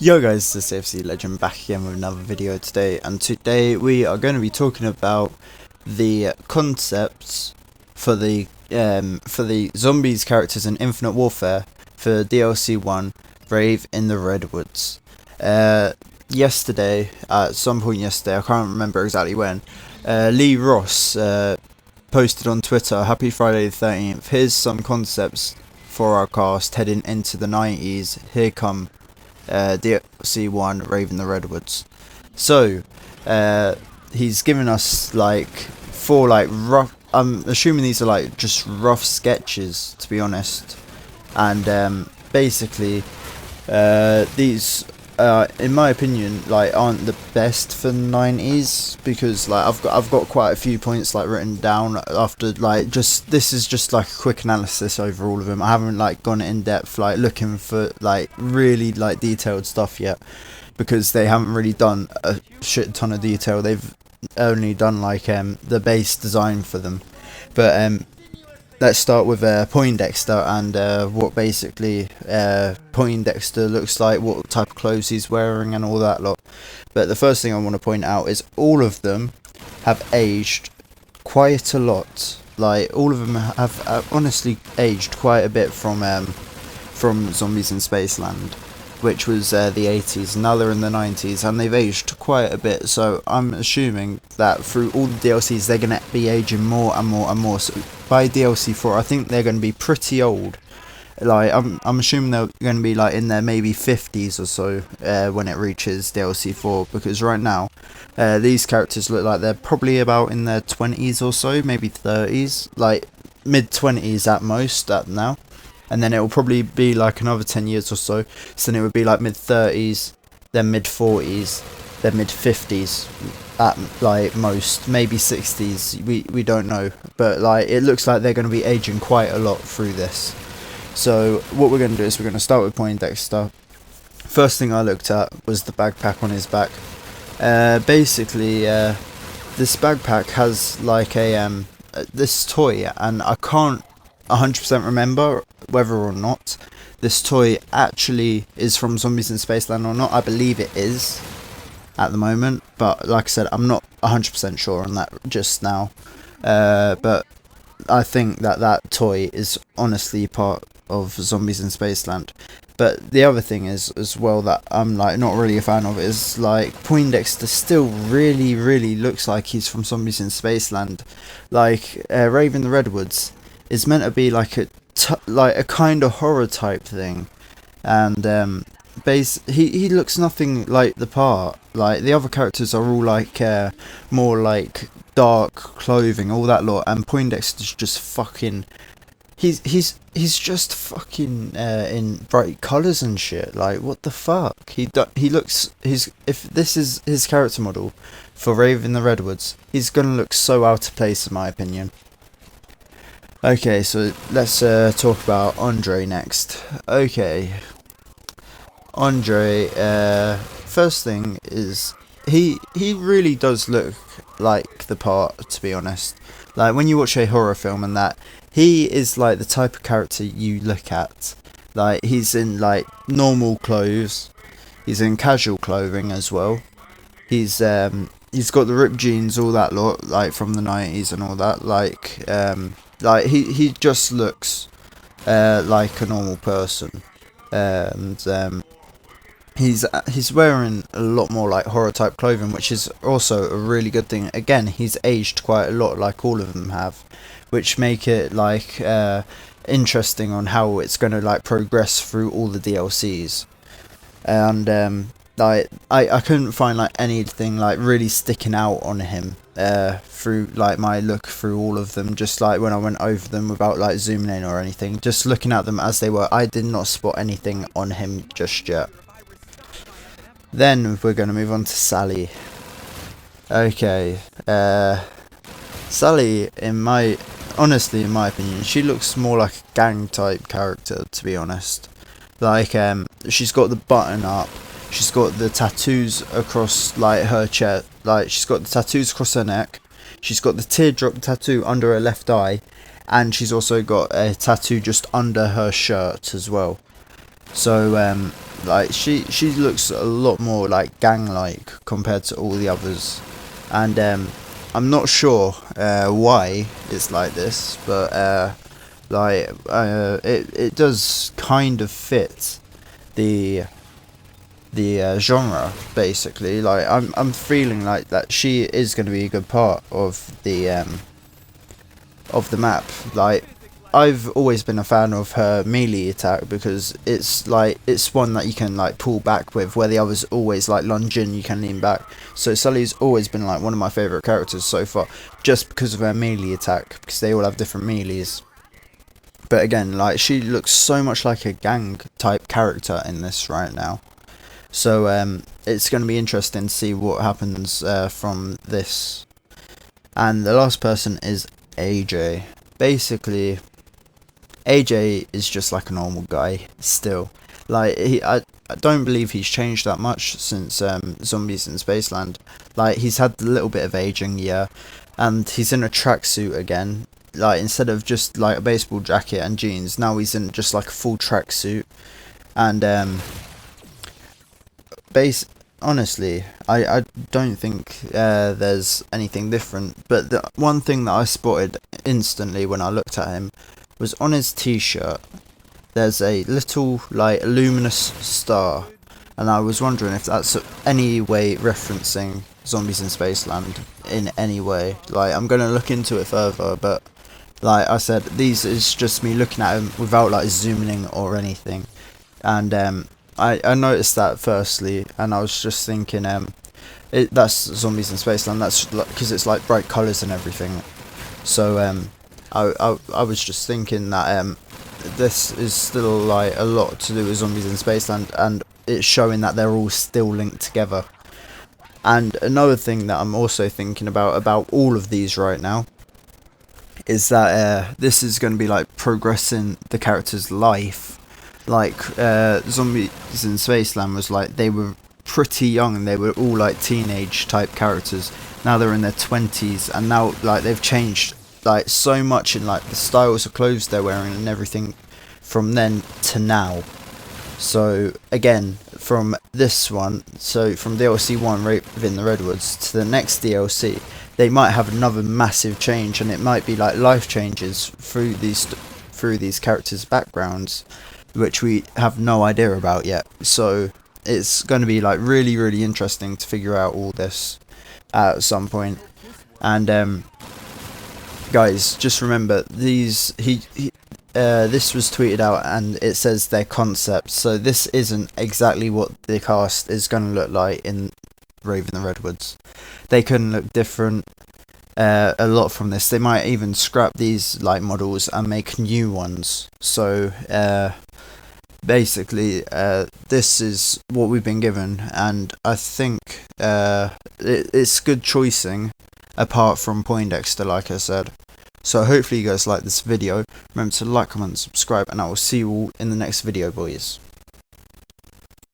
Yo guys, this is SAFClegend back again with another video today, and today we are going to be talking about the concepts for the zombies characters in Infinite Warfare for DLC 1, Rave in the Redwoods. Yesterday, at some point yesterday, I can't remember exactly when, Lee Ross posted on Twitter, "Happy Friday the 13th, here's some concepts for our cast heading into the 90s, here come DLC 1 Rave in the Redwoods." So he's given us like four like rough, I'm assuming these are like just rough sketches, to be honest, and basically these in my opinion like aren't the best for the 90s, because like I've got quite a few points like written down after like this is just like a quick analysis over all of them. I haven't like gone in depth like looking for like really like detailed stuff yet, because they haven't really done a shit ton of detail. They've only done like the base design for them. But let's start with Poindexter and what basically Poindexter looks like, what type of clothes he's wearing and all that lot. But the first thing I want to point out is all of them have aged quite a lot. Like all of them have honestly aged quite a bit from Zombies in Spaceland, which was the 80s. Now they're in the 90s and they've aged quite a bit, so I'm assuming that through all the DLCs they're going to be aging more and more and more. So by DLC 4 I think they're going to be pretty old. Like I'm assuming they're going to be like in their maybe 50s or so when it reaches DLC 4, because right now these characters look like they're probably about in their 20s or so, maybe 30s, like mid 20s at most at now. And then it will probably be like another 10 years or so. So then it would be like mid 30s, then mid 40s, then mid 50s at like most, maybe 60s. We don't know, but like it looks like they're going to be aging quite a lot through this. So what we're going to do is we're going to start with Poindexter. First thing I looked at was the backpack on his back. Basically, this backpack has like a this toy, and I can't 100% remember whether or not this toy actually is from Zombies in Spaceland or not. I believe it is at the moment, but like I said, I'm not 100% sure on that just now. But I think that toy is honestly part of Zombies in Spaceland. But the other thing is as well that I'm like not really a fan of is like Poindexter still really looks like he's from Zombies in Spaceland. Like Rave in the Redwoods is meant to be like a kind of horror type thing, and he looks nothing like the part. Like the other characters are all like more like dark clothing, all that lot, and Poindexter's just fucking he's just fucking in bright colours and shit. Like what the fuck? He looks, if this is his character model for Rave in the Redwoods, he's gonna look so out of place in my opinion. Okay, so let's talk about Andre next. Okay, Andre, first thing is he really does look like the part, to be honest. Like when you watch a horror film and that, he is like the type of character you look at. Like he's in like normal clothes, he's in casual clothing as well. He's got the ripped jeans, all that lot, like from the 90s and all that. Like he just looks like a normal person, and he's wearing a lot more like horror type clothing, which is also a really good thing. Again, he's aged quite a lot, like all of them have, which make it like interesting on how it's going to like progress through all the DLCs. And like I couldn't find like anything like really sticking out on him through like my look through all of them, just like when I went over them without like zooming in or anything, just looking at them as they were. I did not spot anything on him just yet. Then we're going to move on to Sally. Okay, Sally, honestly in my opinion, she looks more like a gang type character, to be honest. Like she's got the button up, she's got the tattoos across like her chest, like she's got the tattoos across her neck, she's got the teardrop tattoo under her left eye, and she's also got a tattoo just under her shirt as well. So Like she looks a lot more like gang-like compared to all the others, and I'm not sure why it's like this, but it does kind of fit the genre basically. Like I'm feeling like that she is going to be a good part of the map. Like I've always been a fan of her melee attack because it's one that you can like pull back with, where the others always like lunge in, you can lean back. So Sully's always been like one of my favourite characters so far, just because of her melee attack, because they all have different melees. But again, like she looks so much like a gang type character in this right now. So it's going to be interesting to see what happens from this. And the last person is AJ. Basically, AJ is just like a normal guy still. Like I don't believe he's changed that much since Zombies in Spaceland. Like he's had a little bit of aging, yeah, and he's in a tracksuit again. Like instead of just like a baseball jacket and jeans, now he's in just like a full tracksuit. And honestly, I don't think there's anything different. But the one thing that I spotted instantly when I looked at him was on his t-shirt. There's a little like luminous star, and I was wondering if that's any way referencing Zombies in Spaceland in any way. Like I'm gonna look into it further, but like I said, these is just me looking at him without like zooming in or anything. And I noticed that firstly, and I was just thinking that's Zombies in Spaceland. That's because it's like bright colours and everything. So I was just thinking that this is still like a lot to do with Zombies in Spaceland, and it's showing that they're all still linked together. And another thing that I'm also thinking about all of these right now is that this is going to be like progressing the character's life. Like Zombies in Spaceland was like they were pretty young and they were all like teenage type characters. Now they're in their 20s, and now like they've changed like so much in like the styles of clothes they're wearing and everything from then to now. So again, from this one, so from DLC 1 Rave in the Redwoods to the next DLC, they might have another massive change, and it might be like life changes through these characters' backgrounds, which we have no idea about yet. So it's going to be like really interesting to figure out all this at some point. And guys, just remember these this was tweeted out and it says their concepts, so this isn't exactly what the cast is going to look like in Rave in the Redwoods. They can look different a lot from this. They might even scrap these like models and make new ones. So basically this is what we've been given, and I think it's good choicing apart from Poindexter, like I said. So hopefully you guys like this video. Remember to like, comment, subscribe, and I will see you all in the next video, boys.